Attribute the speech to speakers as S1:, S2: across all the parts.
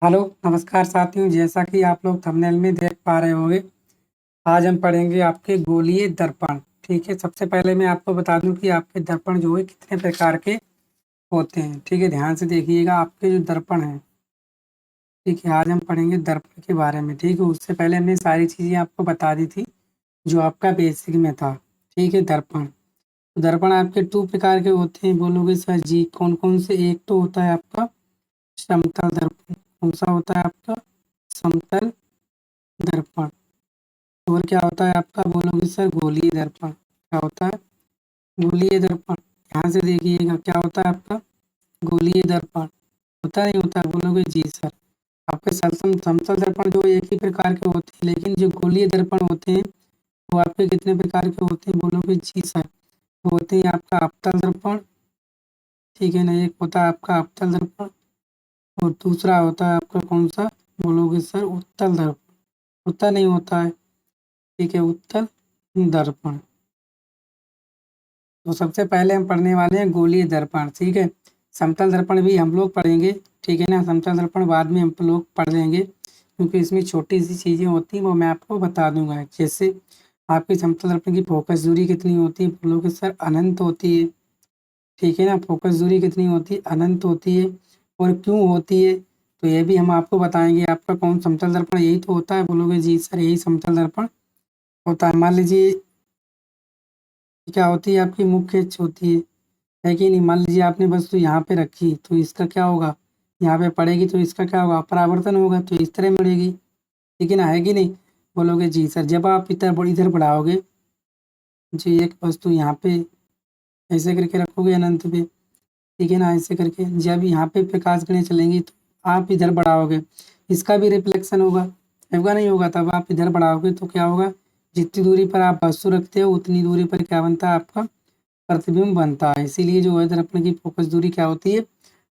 S1: Hello, नमस्कार साथियों। जैसा कि आप लोग थंबनेल में देख पा रहे होंगे, आज हम पढ़ेंगे आपके गोलीय दर्पण। ठीक है, सबसे पहले मैं आपको बता दूं कि आपके दर्पण जो है कितने प्रकार के होते हैं। ठीक है, ध्यान से देखिएगा आपके जो दर्पण हैं। ठीक है, आज हम पढ़ेंगे दर्पण के बारे में। ठीक है, उससे पहले हमने सारी चीज़ें आपको बता दी थी जो आपका बेसिक में था। ठीक है, दर्पण दर्पण आपके 2 प्रकार के होते हैं। बोलोगे सर जी कौन-कौन से? एक तो होता है आपका समतल दर्पण। कौन-सा होता है आपका? समतल दर्पण। और क्या होता है आपका? बोलोगे सर गोलीय दर्पण। क्या होता है? गोलीय दर्पण। ध्यान से देखिएगा, क्या होता है आपका? गोलीय दर्पण। होता नहीं होता? बोलोगे जी सर। आपके समतल दर्पण जो एक ही प्रकार के होते हैं, लेकिन जो गोलीय दर्पण होते हैं वो आपके कितने प्रकार के होते हैं? बोलोगे जी सर। वो होते हैं आपका अवतल दर्पण। ठीक है ना, एक होता है आपका अवतल दर्पण और दूसरा होता है आपका कौन सा? बोलोगे सर उत्तल दर्पण। होता नहीं होता है? ठीक है, उत्तल दर्पण। तो सबसे पहले हम पढ़ने वाले हैं गोलीय दर्पण। ठीक है, समतल दर्पण भी हम लोग पढ़ेंगे। ठीक है ना, समतल दर्पण बाद में हम लोग पढ़ लेंगे क्योंकि इसमें छोटी सी चीज़ें होती हैं वो मैं आपको बता दूंगा। जैसे आपकी समतल दर्पण की फोकस दूरी कितनी होती है? बोलोगे सर अनंत होती है। ठीक है ना, फोकस दूरी कितनी होती है? अनंत होती है। और क्यों होती है तो ये भी हम आपको बताएंगे। आपका कौन समतल दर्पण यही तो होता है? बोलोगे जी सर यही समतल दर्पण होता है। मान लीजिए क्या होती है आपकी मुख्य अक्ष होती है कि नहीं? मान लीजिए आपने वस्तु यहाँ पे रखी तो इसका क्या होगा? यहाँ पे पड़ेगी तो इसका क्या होगा? परावर्तन होगा, तो इस तरह मुड़ेगी। ठीक है ना, है कि नहीं? बोलोगे जी सर। जब आप इधर बढ़ाओगे, जी एक वस्तु यहाँ पे ऐसे करके रखोगे अनंत पे, ठीक है ना, ऐसे करके जब यहाँ पे प्रकाश किरणें चलेंगी तो आप इधर बढ़ाओगे, इसका भी रिफ्लेक्शन होगा नहीं होगा? तब आप इधर बढ़ाओगे तो क्या होगा? जितनी दूरी पर आप वस्तु रखते हो उतनी दूरी पर क्या बनता है? आपका प्रतिबिंब बनता है। इसीलिए जो है दर्पण की फोकस दूरी क्या होती है?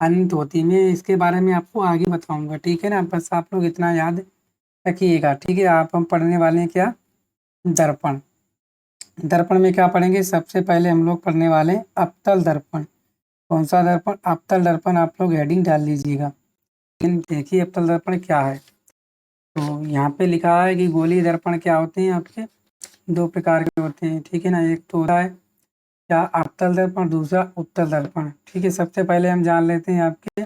S1: अनंत होती है। मैं इसके बारे में आपको आगे बताऊंगा। ठीक है ना, बस आप लोग इतना याद रखिएगा। ठीक है, आप हम पढ़ने वाले हैं क्या? दर्पण। दर्पण में क्या पढ़ेंगे? सबसे पहले हम लोग पढ़ने वाले हैं अवतल दर्पण। कौन सा दर्पण? अवतल दर्पण। आप लोग हेडिंग डाल लीजिएगा। लेकिन देखिए अवतल दर्पण क्या है। तो यहाँ पे लिखा है कि गोलीय दर्पण क्या होते हैं आपके? 2 प्रकार के होते हैं। ठीक है ना, एक तो होता है क्या? अवतल दर्पण, दूसरा उत्तल दर्पण। ठीक है, सबसे पहले हम जान लेते हैं आपके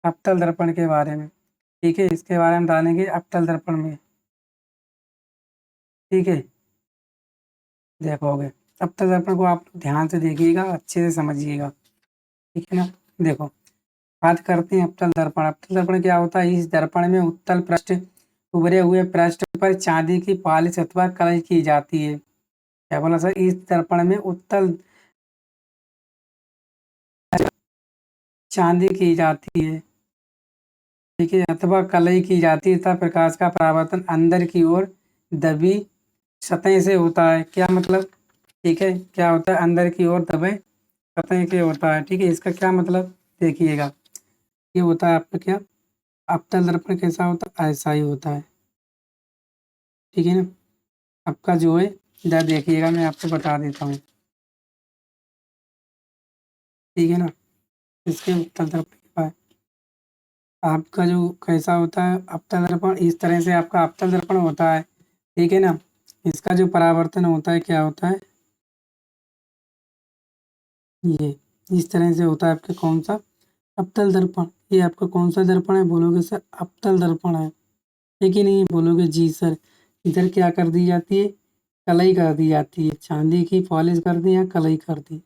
S1: अवतल दर्पण के बारे में। ठीक है, इसके बारे में डालेंगे अवतल दर्पण में। ठीक है, देखोगे अवतल दर्पण को आप ध्यान से देखिएगा, अच्छे से समझिएगा। ठीक है ना, देखो बात करते हैं अवतल दर्पण। अवतल दर्पण क्या होता है? इस दर्पण में उत्तल पृष्ठ, उभरे हुए पृष्ठ पर चांदी की पॉलिश अथवा कलई की जाती है। क्या बोला सर? इस दर्पण में उत्तल चांदी की जाती है, ठीक है, अथवा कलई की जाती है तथा प्रकाश का परावर्तन अंदर की ओर दबी सतह से होता है। क्या मतलब? ठीक है, क्या होता है? अंदर की ओर दबे सतह से होता है। ठीक है, इसका क्या मतलब? देखिएगा, ये होता है आपका क्या? अवतल दर्पण कैसा होता है? ऐसा ही होता है। ठीक है ना, आपका जो है इधर देखिएगा, मैं आपको बता देता हूँ। ठीक है ना, इसके अवतल दर्पण के बाद आपका जो कैसा होता है अवतल दर्पण? इस तरह से आपका अवतल दर्पण होता है। ठीक है ना, इसका जो परावर्तन होता है क्या होता है? ये इस तरह से होता है आपका कौन सा? अवतल दर्पण। ये आपका कौन सा दर्पण है? बोलोगे सर अवतल दर्पण है। ठीक है नहीं? बोलोगे जी सर। इधर क्या कर दी जाती है? कलई कर दी जाती है, चांदी की पॉलिश कर दी या कलई कर दी?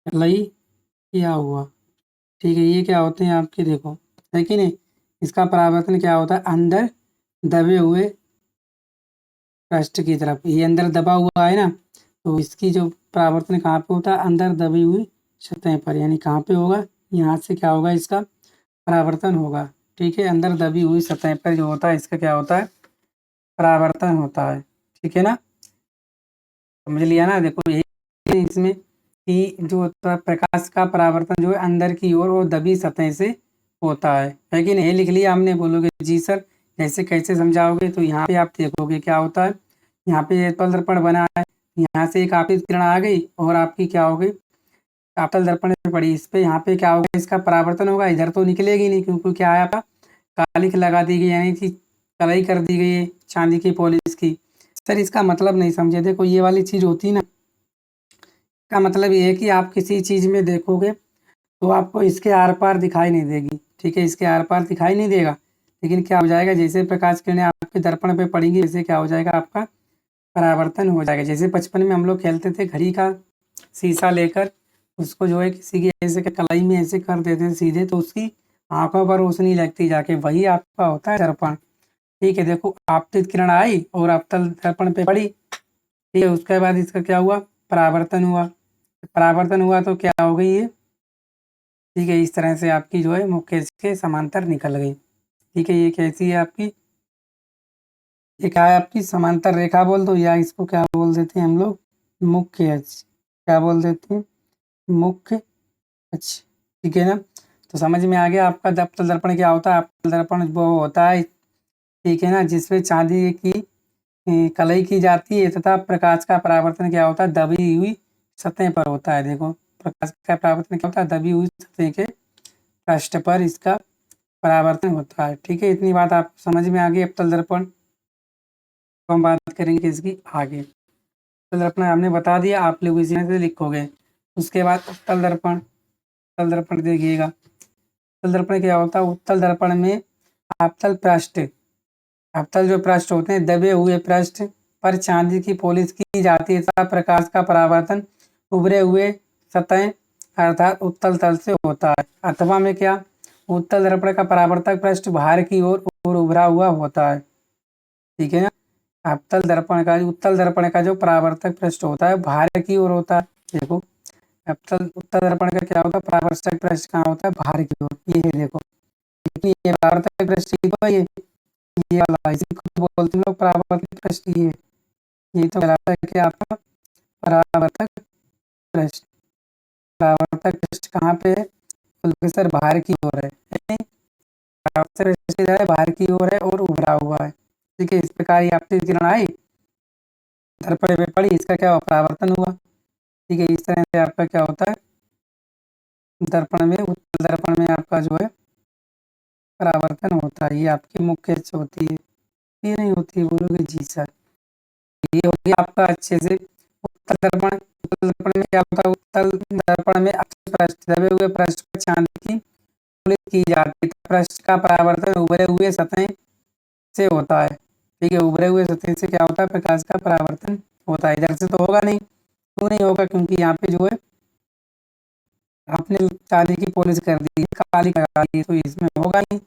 S1: कलई किया हुआ। ठीक है, ये क्या होते हैं आपके? देखो, है कि नहीं? इसका परावर्तन क्या होता है? अंदर दबे हुए पृष्ठ की तरफ। ये अंदर दबा हुआ है ना, तो इसकी जो परावर्तन कहाँ पे होता है? अंदर दबी हुई सतह पर। यानी कहाँ पे होगा? यहाँ से क्या होगा? इसका परावर्तन होगा। ठीक है, अंदर दबी हुई सतह पर जो होता है इसका क्या होता है? परावर्तन होता है। ठीक है ना, समझ लिया ना? देखो यही इसमें कि जो होता है प्रकाश का परावर्तन जो है अंदर की ओर और दबी सतह से होता है कि नहीं? ये लिख लिया हमने? बोलोगे जी सर। जैसे कैसे समझाओगे? तो यहाँ पे आप देखोगे क्या होता है, यहाँ पे अवतल दर्पण बना है, यहाँ से एक आपतित किरण आ गई और आपकी क्या हो गई? आपतल दर्पण पे पड़ी, इस पे यहाँ पे क्या होगा, इसका परावर्तन होगा, इधर तो निकलेगी नहीं क्योंकि क्या है आपका कालिख लगा दी गई, यानी कि कलाई कर दी गई है चांदी की पॉलिश की। सर इसका मतलब नहीं समझे, देखो ये वाली चीज़ होती है ना, का मतलब ये है कि आप किसी चीज़ में देखोगे तो आपको इसके आर पार दिखाई नहीं देगी, ठीक है, इसके आर पार दिखाई नहीं देगा, लेकिन क्या हो जाएगा, जैसे प्रकाश किरणें आपके दर्पण पे पड़ेंगी वैसे क्या हो जाएगा, आपका परावर्तन हो जाएगा। जैसे बचपन में हम लोग खेलते थे, घड़ी का शीशा लेकर उसको जो है किसी की ऐसे कलाई में ऐसे कर देते थे सीधे, तो उसकी आंखों पर रोशनी लगती जाके, वही आपका होता है दर्पण। ठीक है, देखो आपतित किरण आई और अवतल दर्पण पे पड़ी, ठीक है, उसके बाद इसका क्या हुआ, परावर्तन हुआ। परावर्तन हुआ तो क्या हो गई ये, ठीक है, इस तरह से आपकी जो है मुख्य के समांतर निकल गई। ठीक है, ये कैसी है आपकी, ये क्या है आपकी समांतर रेखा बोल दो, या इसको क्या बोल देते हैं हम लोग, मुख्य अक्ष, क्या बोल देते हैं, मुख्य अक्ष। ठीक है ना, तो समझ में आ गया आपका अवतल दर्पण क्या होता है। अवतल दर्पण वो होता है, ठीक है ना, जिसमें चांदी की कलई की जाती है तथा प्रकाश का परावर्तन क्या होता है, दबी हुई सतह पर होता है। देखो प्रकाश का परावर्तन क्या होता है, दबी हुई सतह के पृष्ठ पर इसका परावर्तन होता है। ठीक है, इतनी बात आप समझ में आ गई अवतल दर्पण। तो हम बात करेंगे इसकी आगे। उत्तल दर्पण हमने बता दिया, आप लोग इसी में से लिखोगे। उसके बाद उत्तल दर्पण, उत्तल दर्पण देखिएगा, उत्तल दर्पण क्या होता है, उत्तल दर्पण में अवतल पृष्ठ, अवतल जो पृष्ठ होते हैं दबे हुए पृष्ठ पर चांदी की पॉलिश की जाती है तथा प्रकाश का परावर्तन उभरे हुए सतह अर्थात उत्तल तल से होता है। अथवा में क्या, उत्तल दर्पण का परावर्तक पृष्ठ बाहर की ओर और उभरा हुआ होता है। ठीक है ना, अवतल दर्पण का, उत्तल दर्पण का जो परावर्तक पृष्ठ होता है बाहर की ओर होता है। देखो अवतल उत्तल दर्पण का क्या होता है, परावर्तक पृष्ठ कहाँ होता है, बाहर की ओर, ये है देखो, लेकिन ये परावर्तक पृष्ठ ही तो है, ये वाला इसी को तो बोलते हैं लोग परावर्तक पृष्ठ, ये तो कहलाता है कि आपका परावर्तक पृष्ठ। परावर्तक पृष्ठ कहाँ पे है, तो सर बाहर की ओर है, परावर्तक पृष्ठ इधर है, बाहर की ओर है और उभरा हुआ है। ठीक है, इस प्रकार ये आपतित किरण आई, दर्पण पे पड़ी, इसका क्या हुआ, परावर्तन हुआ। ठीक है, इस तरह से आपका क्या होता है, दर्पण में, उत्तल दर्पण में आपका जो है परावर्तन होता है। ये आपकी मुख्य अक्ष होती है, ये नहीं होती है, बोलोगे जी सर। ये हो गया आपका अच्छे से उत्तल दर्पण। उत्तल दर्पण में क्या होता है, उत्तल दर्पण में अक्षीय पृष्ठ, दबे हुए पृष्ठ पर चांदी की पॉलिश की जाती है, पृष्ठ का परावर्तन उभरे हुए सतह से होता है। ठीक है, उभरे हुए सतह से क्या होता है, प्रकाश का परावर्तन होता है। इधर से तो होगा नहीं, क्यों नहीं होगा, क्योंकि यहाँ पे जो है आपने चांदी की पॉलिश कर दी, काली लगा दी, तो इसमें होगा नहीं।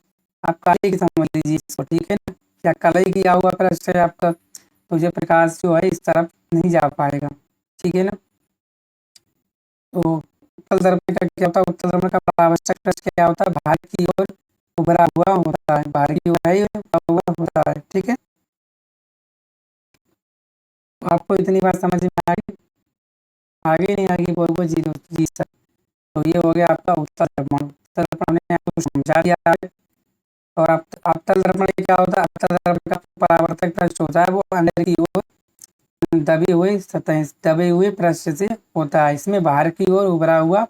S1: आप काली की समझ लीजिए इसको, ठीक है ना, क्या कलई किया हुआ पृष्ठ है आपका, तो ये प्रकाश जो है इस तरफ नहीं जा पाएगा। ठीक है ना, तो उत्तल दर्पण का क्या होता है, उत्तल दर्पण का परावर्तक पृष्ठ क्या होता है, बाहर की ओर उभरा हुआ होता है, बाहर की ओर उभरा हुआ होता है। ठीक है, तो आपको इतनी बात समझ में आ गई, आगे नहीं आगे बोलोगे जी जी सर। तो ये हो गया आपका उत्तल दर्पण। उत्तल दर्पण ने आपको समझा दिया है। और अवतल दर्पण में क्या होता है, अवतल दर्पण का परावर्तक पृष्ठ होता है वो अंदर की ओर दबी हुई सतह, दबे हुए पृष्ठ से होता है, इसमें बाहर की ओर उभरा हुआ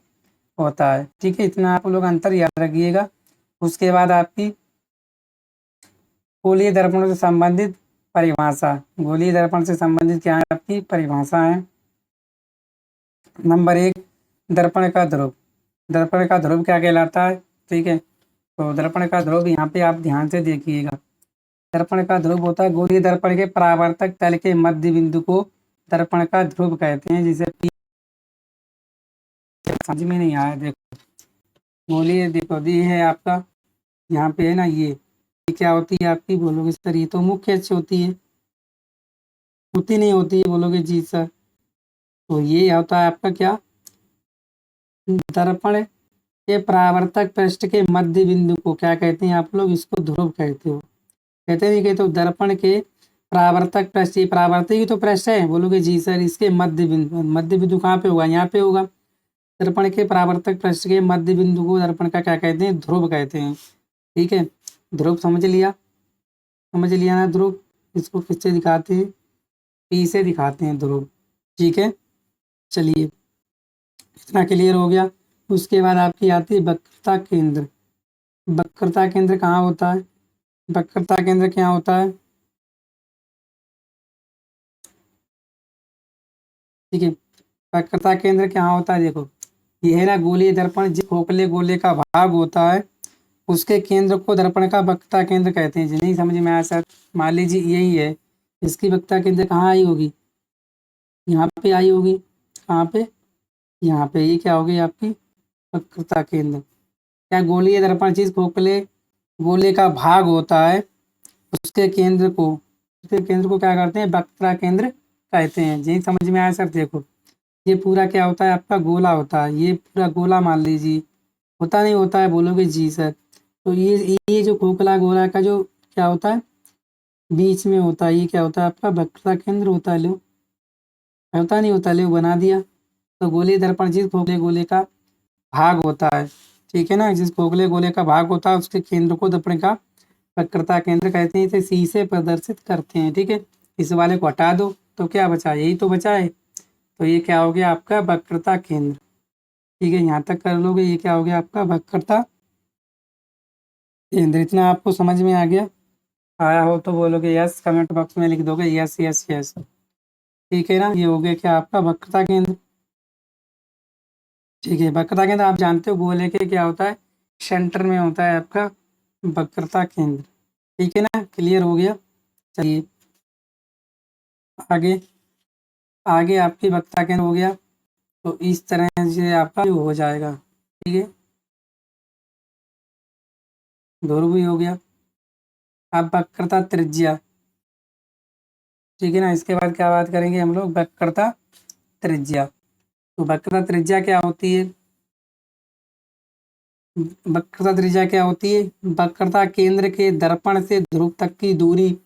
S1: होता है। ठीक है, इतना आप लोग अंतर याद रखिएगा। उसके बाद आपकी गोलीय दर्पण से संबंधित परिभाषा, गोलीय दर्पण से संबंधित क्या है आपकी परिभाषा है। नंबर 1, दर्पण का ध्रुव। दर्पण का ध्रुव क्या कहलाता है, ठीक है, तो दर्पण का ध्रुव यहाँ पे आप ध्यान से देखिएगा। दर्पण का ध्रुव होता है गोलीय दर्पण के परावर्तक तल के मध्य बिंदु को दर्पण का ध्रुव कहते हैं, जिसे पी, समझ में नहीं आया, देखो गोलीय, देखो ये है आपका, यहाँ पे है ना, ये क्या होती है आपकी, बोलोगे सर ये तो मुख्य अक्ष होती है, होती नहीं होती है, बोलोगे जी सर। तो ये होता है आपका क्या, दर्पण के परावर्तक पृष्ठ के मध्य बिंदु को क्या कहते हैं आप लोग, इसको ध्रुव कहते हो, कहते हैं कि तो दर्पण के परावर्तक पृष्ठ, ये परावर्तक ही तो पृष्ठ है, बोलोगे जी सर, इसके मध्य बिंदु, मध्य बिंदु कहाँ पे होगा, यहाँ पे होगा। दर्पण के परावर्तक पृष्ठ के मध्य बिंदु को दर्पण का क्या कहते हैं, ध्रुव कहते हैं। ठीक है, ध्रुव समझ लिया, समझ लिया ना ध्रुव। इसको किससे दिखाते हैं, पी से दिखाते हैं ध्रुव। ठीक है, चलिए इतना क्लियर हो गया। उसके बाद आपकी आती है वक्रता केंद्र। वक्रता केंद्र कहाँ होता है? वक्रता केंद्र क्या होता है? ठीक है, वक्रता केंद्र क्या होता है? देखो, यह है ना गोलीय दर्पण, जिस खोखले गोले का भाग होता है उसके केंद्र को दर्पण का वक्रता केंद्र कहते हैं। नहीं समझ में आया सर? मान लीजिए यही है, इसकी वक्रता केंद्र कहाँ आई होगी? यहाँ पे आई होगी। कहाँ पे? यहाँ पे। ये क्या होगी आपकी वक्रता केंद्र। क्या गोलीय दर्पण जिस खोखले गोले का भाग होता है उसके केंद्र को क्या करते हैं? वक्रता केंद्र कहते हैं। यही समझ में आया सर? देखो, ये पूरा क्या होता है आपका? गोला होता है। ये पूरा गोला मान लीजिए, होता नहीं होता है? बोलोगे जी सर। तो ये जो खोखला गोला का जो क्या होता है बीच में होता है, ये क्या होता है आपका वक्रता केंद्र होता है। लो, होता नहीं होता? लो, बना दिया। तो गोलीय दर्पण जिस खोखले गोले का भाग होता है, ठीक है ना, जिस खोखले गोले का भाग होता है उसके केंद्र को दर्पण का वक्रता केंद्र कहते हैं। इसे सी से प्रदर्शित करते हैं। ठीक है, इस वाले को हटा दो तो क्या बचा? यही तो बचा है। तो ये क्या हो गया आपका वक्रता केंद्र। ठीक है, यहाँ तक कर लोगे। ये क्या हो गया आपका वक्रता केंद्र। इतना आपको समझ में आ गया? आया हो तो बोलोगे यस, कमेंट बॉक्स में लिख दोगे यस यस यस। ठीक है ना, ये हो गया क्या आपका वक्रता केंद्र। ठीक है, वक्रता केंद्र आप जानते हो गोले के क्या होता है? सेंटर में होता है आपका वक्रता केंद्र। ठीक है ना, क्लियर हो गया? चलिए आगे। आगे आपकी वक्रता केंद्र हो गया तो इस तरह से आपका हो जाएगा। ठीक है, ध्रुव भी हो गया। अब वक्रता त्रिज्या। ठीक है ना, इसके बाद क्या बात करेंगे हम लोग? वक्रता त्रिज्या। तो वक्रता त्रिज्या क्या होती है? वक्रता त्रिज्या क्या होती है? वक्रता केंद्र के दर्पण से ध्रुव तक की दूरी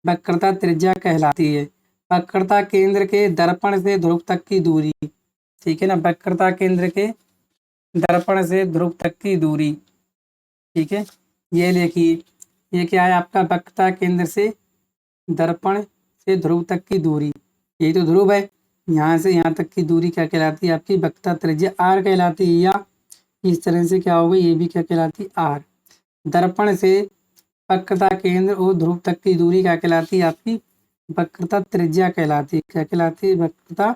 S1: वक्रता त्रिज्या कहलाती है। वक्रता केंद्र के दर्पण से ध्रुव तक की दूरी। ठीक है ना, वक्रता केंद्र के दर्पण से ध्रुव तक की दूरी। ठीक है, ये देखिए, ये क्या है आपका वक्रता केंद्र से दर्पण से ध्रुव तक की दूरी। यही तो ध्रुव है। यहाँ से यहाँ तक की दूरी क्या कहलाती है? आपकी वक्रता त्रिज्या आर कहलाती है। या इस तरह से क्या होगा? ये भी क्या कहलाती है? आर। दर्पण से वक्रता केंद्र और ध्रुव तक की दूरी क्या कहलाती है? आपकी वक्रता त्रिज्या कहलाती है। क्या कहलाती है? वक्रता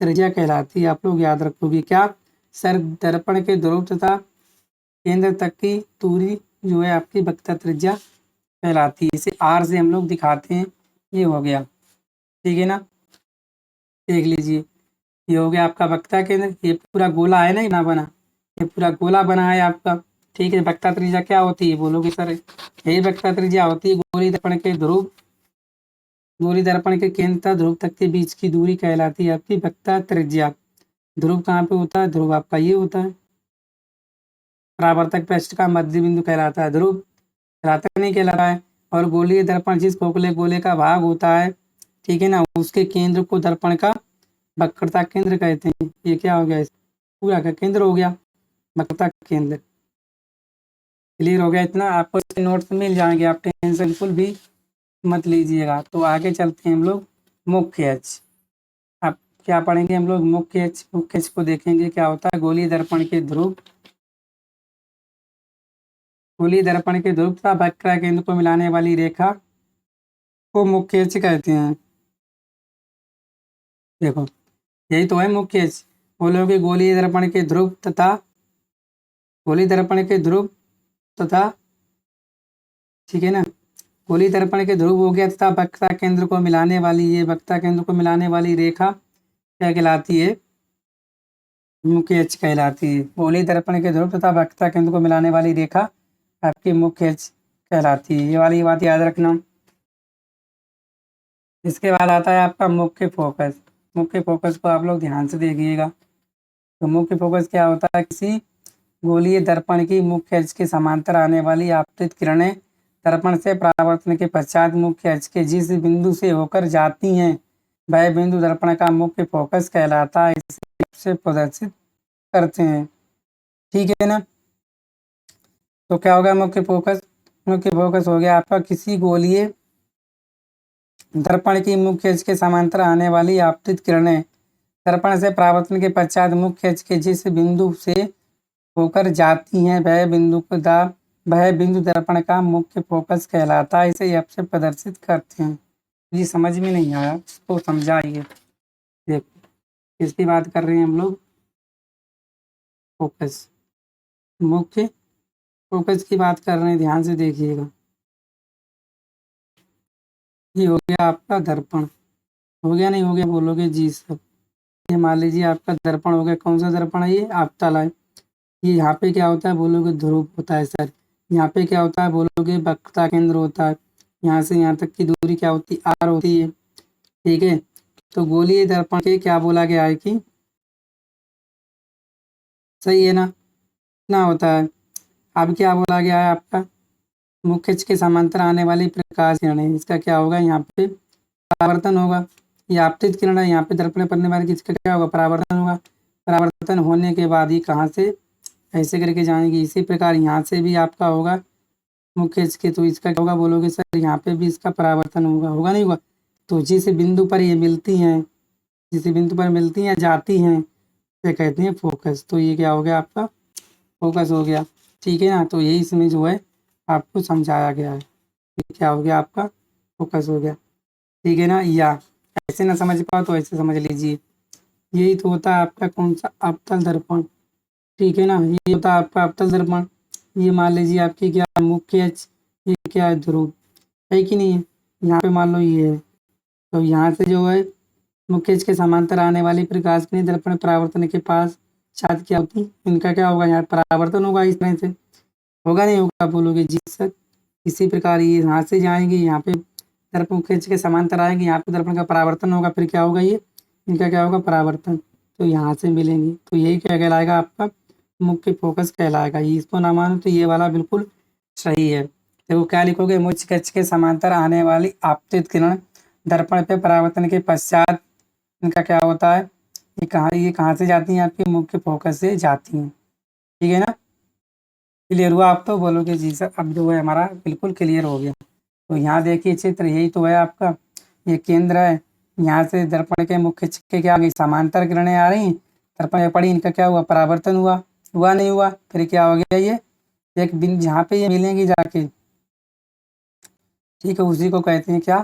S1: त्रिज्या कहलाती है। आप लोग याद रखोगे क्या सर? दर्पण के ध्रुव तथा केंद्र तक की दूरी जो है आपकी वक्रता त्रिज्या कहलाती है। इसे आर से हम लोग दिखाते हैं। ये हो गया। ठीक है ना, देख लीजिए, ये हो गया आपका वक्रता केंद्र। ये पूरा गोला है ना, ये ना बना, ये पूरा गोला बना है आपका। ठीक है, वक्रता त्रिज्या क्या होती है? बोलोगे सर यही वक्रता त्रिज्या होती है। गोली दर्पण के केंद्र तथा ध्रुव तक के बीच की दूरी कहलाती है आपकी वक्रता त्रिज्या। ध्रुव कहाँ पे होता है? ध्रुव आपका ये होता है, परावर्तक पृष्ठ का मध्य बिंदु कहलाता है ध्रुव, कहलाता नहीं कहलाता है। और गोलीय दर्पण जिस खोखले गोले का भाग होता है, ठीक है ना, उसके केंद्र को दर्पण का वक्रता केंद्र कहते हैं। ये क्या हो गया? पूरा का केंद्र हो गया वक्रता केंद्र। क्लियर हो गया? इतना आपको नोट्स मिल जाएंगे, आप टेंशन बिल्कुल भी मत लीजिएगा। तो आगे चलते हैं हम लोग मुख्य एच। अब क्या पढ़ेंगे हम लोग? मुख्य एच। मुख्य एच को देखेंगे क्या होता है? गोलीय दर्पण के ध्रुव तथा वक्रता केंद्र को मिलाने वाली रेखा को मुख्य एच कहते हैं। देखो, यही तो है मुख्य एच। बोलोगे गोलीय दर्पण के ध्रुव तथा ठीक है ना, गोलीय दर्पण के ध्रुव हो गया तथा वक्रता केंद्र को मिलाने वाली, ये वक्रता केंद्र को मिलाने वाली रेखा क्या कहलाती है? मुख्य एच कहलाती है। गोलीय दर्पण के ध्रुव तथा वक्रता केंद्र को मिलाने वाली रेखा आपकी मुख्य एच कहलाती है। ये वाली बात याद रखना। इसके बाद आता है आपका मुख्य फोकस। मुख्य फोकस को आप लोग ध्यान से देखिएगा। तो मुख्य फोकस क्या होता है? किसी गोलीय दर्पण की मुख्य अक्ष के समांतर आने वाली आपतित किरणें दर्पण से परावर्तन के पश्चात मुख्य अक्ष के जिस बिंदु से होकर जाती हैं वह बिंदु दर्पण का मुख्य फोकस कहलाता है। इसे प्रदर्शित करते हैं। ठीक है ना, तो क्या होगा मुख्य फोकस? मुख्य फोकस हो गया आपका किसी गोलीय दर्पण की मुख्य अक्ष के समांतर आने वाली आपतित किरणें दर्पण से परावर्तन के पश्चात मुख्य अक्ष के जिस बिंदु से होकर जाती हैं वह बिंदु दर्पण का मुख्य फोकस कहलाता है। इसे एफ से प्रदर्शित करते हैं। ये समझ में नहीं आया तो समझाइए। देखो किसकी बात कर रहे हैं हम लोग, फोकस, मुख्य फोकस की बात कर रहे हैं, ध्यान से देखिएगा। ये हो गया आपका दर्पण, हो गया नहीं हो गया बोलोगे जी सर। ये मान लीजिए आपका दर्पण हो गया, कौन सा दर्पण है ये, आपतल है। ये यहाँ पे क्या होता है बोलोगे, ध्रुव होता है सर। यहाँ पे क्या होता है बोलोगे, वक्रता केंद्र होता है। यहाँ से यहाँ तक की दूरी क्या होती है, आर होती है, ठीक है। तो गोलीय दर्पण के क्या बोला गया है कि, सही है ना, इतना होता है। अब क्या बोला गया है आपका, मुख्य अक्ष के समांतर आने वाली प्रकाश किरण है, इसका क्या होगा, यहाँ पे परावर्तन होगा। ये आपतित किरण है, यहाँ पे दर्पण में पड़ने वाली किसका क्या होगा, परावर्तन होगा। परावर्तन होने के बाद ही कहाँ से ऐसे करके जाएंगे। इसी प्रकार यहाँ से भी आपका होगा मुख्य अक्ष के, तो इसका क्या होगा बोलोगे सर, यहाँ पे भी इसका परावर्तन होगा, होगा नहीं होगा। तो जिस बिंदु पर ये मिलती हैं, जिस बिंदु पर मिलती हैं जाती हैं, ये कहते हैं फोकस। तो ये क्या हो गया आपका, फोकस हो गया, ठीक है ना। तो यही इसमें जो है आपको समझाया गया है। ये क्या हो गया आपका, फोकस हो गया, ठीक है ना। या ऐसे ना समझ पाओ तो ऐसे समझ लीजिए। यही तो होता है आपका कौन सा, अवतल दर्पण, ठीक है ना। ये होता है आपका अवतल दर्पण। ये मान लीजिए आपकी क्या मुख्य अक्ष, ये क्या है ध्रुव, है कि नहीं है। यहाँ पे मान लो ये है, तो यहाँ से जो है मुख्य अक्ष के समांतर आने वाली प्रकाश किरणें दर्पण परावर्तन के पास छाद क्या होती, इनका क्या होगा, यहाँ परावर्तन होगा, इस तरह से होगा नहीं होगा बोलोगे जी सर। इसी प्रकार ये यहाँ से जाएंगे, यहाँ पे दर्पण मुख्य अक्ष के समांतर आएंगे, यहाँ पे दर्पण का परावर्तन होगा, फिर क्या होगा, ये इनका क्या होगा, परावर्तन, तो यहाँ से मिलेंगे। तो यही क्या कहलाएगा आपका, मुख्य फोकस कहलाएगा। ये इसको ना मानो तो ये वाला बिल्कुल सही है। देखो क्या लिखोगे, मुख्य अक्ष के समांतर आने वाली आपतित किरण दर्पण पे परावर्तन के पश्चात इनका क्या होता है, ये कहाँ से जाती हैं, आपके मुख्य फोकस से जाती हैं, ठीक है ना। क्लियर हुआ आप तो बोलोगे जी सर, अब जो है हमारा बिल्कुल क्लियर हो गया। तो यहाँ देखिए चित्र, यही तो है आपका, ये केंद्र है। यहाँ से दर्पण के मुख्य अक्ष के क्या आ गई, समांतर किरणें आ रही, दर्पण में पड़ी, इनका क्या हुआ, परावर्तन हुआ, हुआ नहीं हुआ, फिर क्या हो गया, ये एक बिंदु जहाँ पे ये मिलेंगी जाके, ठीक है, उसी को कहते हैं क्या,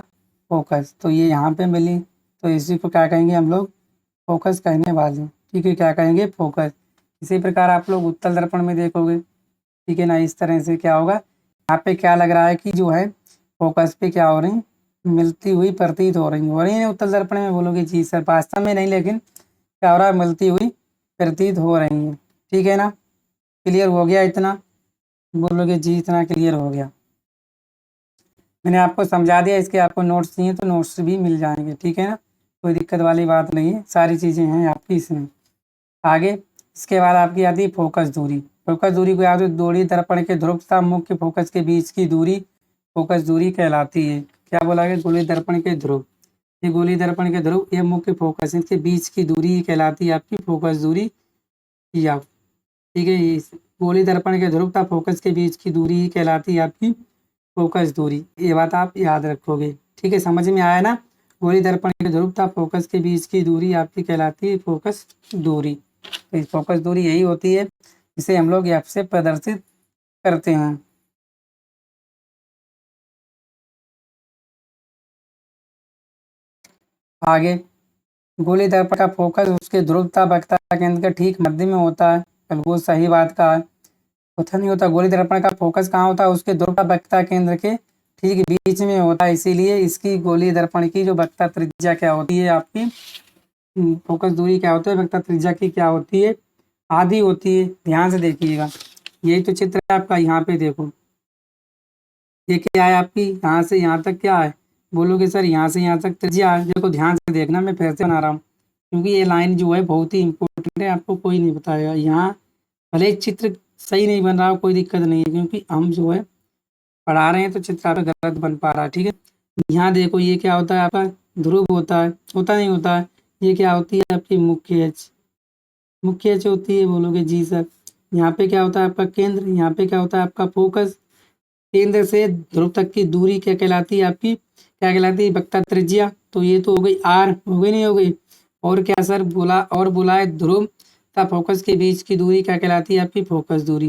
S1: फोकस। तो ये यहाँ पे मिली, तो इसी को क्या कहेंगे हम लोग, फोकस कहने वाले, ठीक है, क्या कहेंगे, फोकस। इसी प्रकार आप लोग उत्तल दर्पण में देखोगे, ठीक है ना, इस तरह से क्या होगा, यहाँ पे क्या लग रहा है कि जो है फोकस पे क्या हो रही, मिलती हुई प्रतीत हो रही है उत्तल दर्पण में, बोलोगे जी सर, वास्तव में नहीं, लेकिन क्या हो रहा है, मिलती हुई प्रतीत हो रही है, ठीक है ना। क्लियर हो गया इतना, बोलोगे जी इतना क्लियर हो गया। मैंने आपको समझा दिया, इसके आपको नोट्स चाहिए तो नोट्स भी मिल जाएंगे, ठीक है ना, कोई दिक्कत वाली बात नहीं है, सारी चीज़ें हैं आपकी इसमें। आगे इसके बाद आपकी आती है फोकस दूरी। फोकस दूरी को याद हो, दूरी दर्पण के ध्रुव तथा मुख्य फोकस के बीच की दूरी फोकस दूरी कहलाती है। क्या बोला गया, गोली दर्पण के ध्रुव, ये गोली दर्पण के ध्रुव, ये मुख्य फोकस, इनके बीच की दूरी कहलाती है आपकी फोकस दूरी, या ठीक है। इस गोली दर्पण के ध्रुव तथा फोकस के बीच की दूरी कहलाती है आपकी फोकस दूरी। ये बात आप याद रखोगे, ठीक है, समझ में आया ना। गोली दर्पण के ध्रुव तथा फोकस के बीच की दूरी आपकी कहलाती है फोकस दूरी। तो इस फोकस दूरी यही होती है जिसे हम लोग एफ से प्रदर्शित करते हैं। आगे गोली दर्पण का फोकस उसके ध्रुव तथा वक्रता केंद्र के ठीक मध्य में होता है, बिल्कुल सही बात कहा है। होता नहीं होता, गोली दर्पण का फोकस कहाँ होता है, उसके ध्रुव तथा वक्रता केंद्र के ठीक बीच में होता है, इसीलिए इसकी गोली दर्पण की जो वक्रता त्रिज्या क्या होती है आपकी, फोकस दूरी क्या होती है, वक्रता त्रिज्या की क्या होती है, आधी होती है। ध्यान से देखिएगा, यही तो चित्र है आपका, यहाँ पे देखो, ये क्या है आपकी, यहाँ से यहाँ तक क्या है, बोलोगे सर यहाँ से यहाँ तक त्रिज्या है। देखो ध्यान से देखना, मैं फिर से बना रहा हूँ, क्योंकि ये लाइन जो है बहुत ही इंपॉर्टेंट है, आपको कोई नहीं बताएगा। यहाँ भले ही चित्र सही नहीं बन रहा हो, कोई दिक्कत नहीं है, क्योंकि हम जो है पढ़ा रहे हैं तो चित्र आपका गलत बन पा रहा है, ठीक है। यहाँ देखो, ये क्या होता है आपका, ध्रुव होता है, होता नहीं होता है। ये क्या होती है आपकी मुख्य अक्ष, मुख्य अक्ष होती है, बोलोगे जी सर। यहाँ पे क्या होता है आपका केंद्र, यहाँ पे क्या होता है आपका फोकस। केंद्र से ध्रुव तक की दूरी क्या कहलाती है आपकी, क्या कहलाती है, वक्रता त्रिज्या। तो ये तो हो गई आर, हो गई नहीं हो गई। और क्या सर बोला, और बोला है ध्रुव तथा फोकस के बीच की दूरी क्या कहलाती है आपकी फोकस दूरी।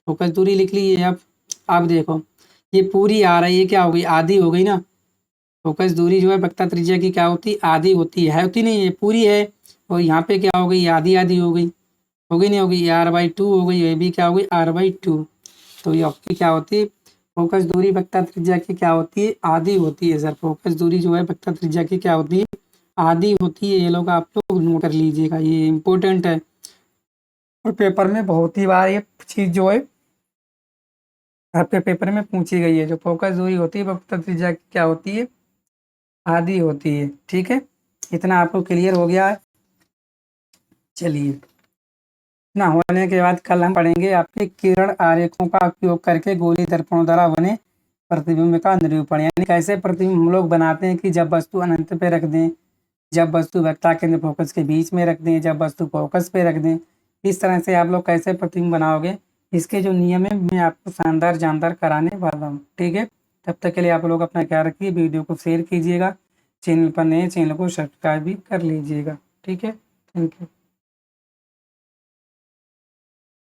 S1: फोकस दूरी लिख लीजिए आप। अब देखो ये पूरी आ रही है, क्या हो गई आधी हो गई ना। फोकस दूरी जो है वक्ता त्रिज्या की क्या होती है आधी होती है होती नहीं है पूरी है। और यहाँ पे क्या हो गई आधी आधी हो गई नहीं होगी r/2 हो गई, ये भी क्या हो गई r/2। तो ये आपकी क्या होती है फोकस दूरी वक्ता त्रिज्या की क्या होती है आधी होती है सर। फोकस दूरी जो है वक्ता त्रिज्या की क्या होती है आधी होती है। ये लोग आप लोग नोट कर लीजिएगा, ये इम्पोर्टेंट है और पेपर में बहुत ही बार ये चीज जो है आपके पेपर में पूछी गई है। जो फोकस दूरी होती है वक्ता त्रिज्या की क्या होती है आधी होती है। ठीक है, इतना आपको क्लियर हो गया है। चलिए, इतना होने के बाद कल हम पढ़ेंगे आपके किरण आरेखों का उपयोग करके गोली दर्पणों द्वारा बने प्रतिबिंब का निरूपण, यानी कैसे प्रतिबिंब हम लोग बनाते हैं कि जब वस्तु अनंत पे रख दें, जब वस्तु वक्ता केंद्र फोकस के बीच में रख दें, जब वस्तु फोकस पे रख दें। इस तरह से आप लोग कैसे प्रतिबिंब बनाओगे, इसके जो नियम है मैं आपको शानदार जानदार कराने वाला हूँ। ठीक है, तब तक के लिए आप लोग अपना ख्याल रखिए, वीडियो को शेयर कीजिएगा, चैनल पर नए चैनल को सब्सक्राइब भी कर लीजिएगा। ठीक है, थैंक यू।